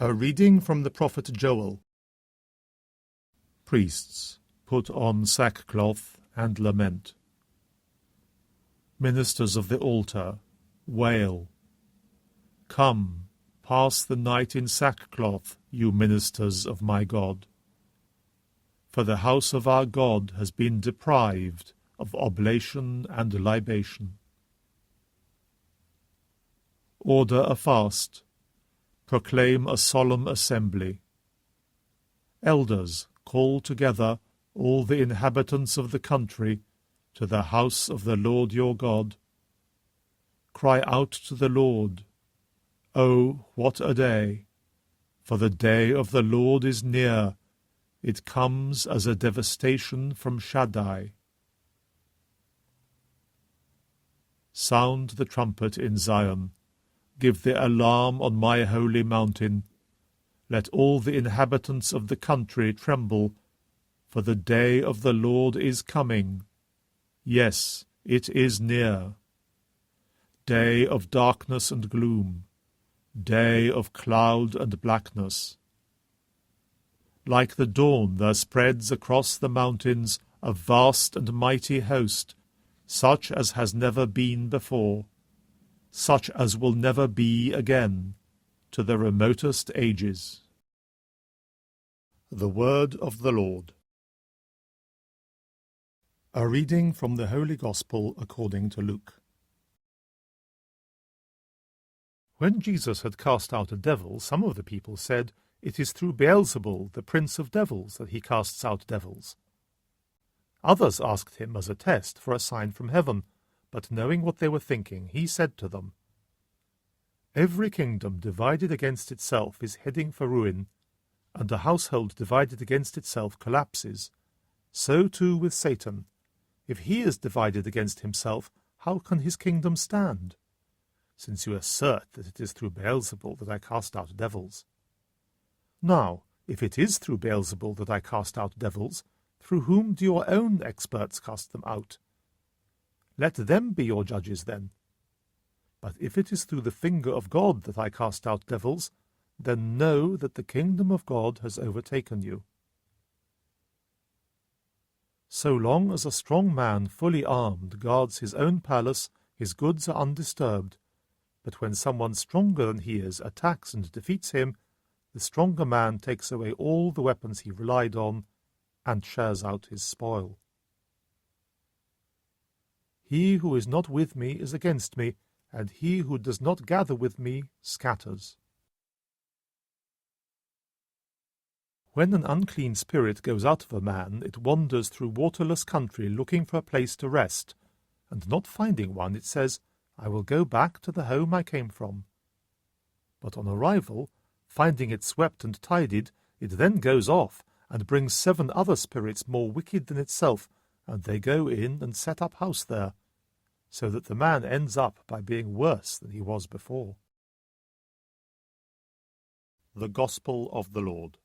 A reading from the prophet Joel. Priests, put on sackcloth and lament. Ministers of the altar, wail. Come, pass the night in sackcloth, you ministers of my God. For the house of our God has been deprived of oblation and libation. Order a fast. Proclaim a solemn assembly. Elders, call together all the inhabitants of the country to the house of the Lord your God. Cry out to the Lord, "Oh, what a day! For the day of the Lord is near. It comes as a devastation from Shaddai." Sound the trumpet in Zion. Give the alarm on my holy mountain. Let all the inhabitants of the country tremble, for the day of the Lord is coming. Yes, it is near. Day of darkness and gloom, day of cloud and blackness. Like the dawn there spreads across the mountains a vast and mighty host, such as has never been before, such as will never be again, to the remotest ages. The Word of the Lord. A reading from the Holy Gospel according to Luke. When Jesus had cast out a devil, some of the people said, "It is through Beelzebul, the prince of devils, that he casts out devils." Others asked him as a test for a sign from heaven, but knowing what they were thinking, he said to them, "Every kingdom divided against itself is heading for ruin, and a household divided against itself collapses. So too with Satan. If he is divided against himself, how can his kingdom stand? Since you assert that it is through Beelzebul that I cast out devils. Now, if it is through Beelzebul that I cast out devils, through whom do your own experts cast them out? Let them be your judges then. But if it is through the finger of God that I cast out devils, then know that the kingdom of God has overtaken you. So long as a strong man fully armed guards his own palace, his goods are undisturbed. But when someone stronger than he is attacks and defeats him, the stronger man takes away all the weapons he relied on and shares out his spoil. He who is not with me is against me, and he who does not gather with me scatters. When an unclean spirit goes out of a man, it wanders through waterless country looking for a place to rest, and not finding one, it says, "I will go back to the home I came from." But on arrival, finding it swept and tidied, it then goes off and brings 7 other spirits more wicked than itself, and they go in and set up house there, so that the man ends up by being worse than he was before. The Gospel of the Lord.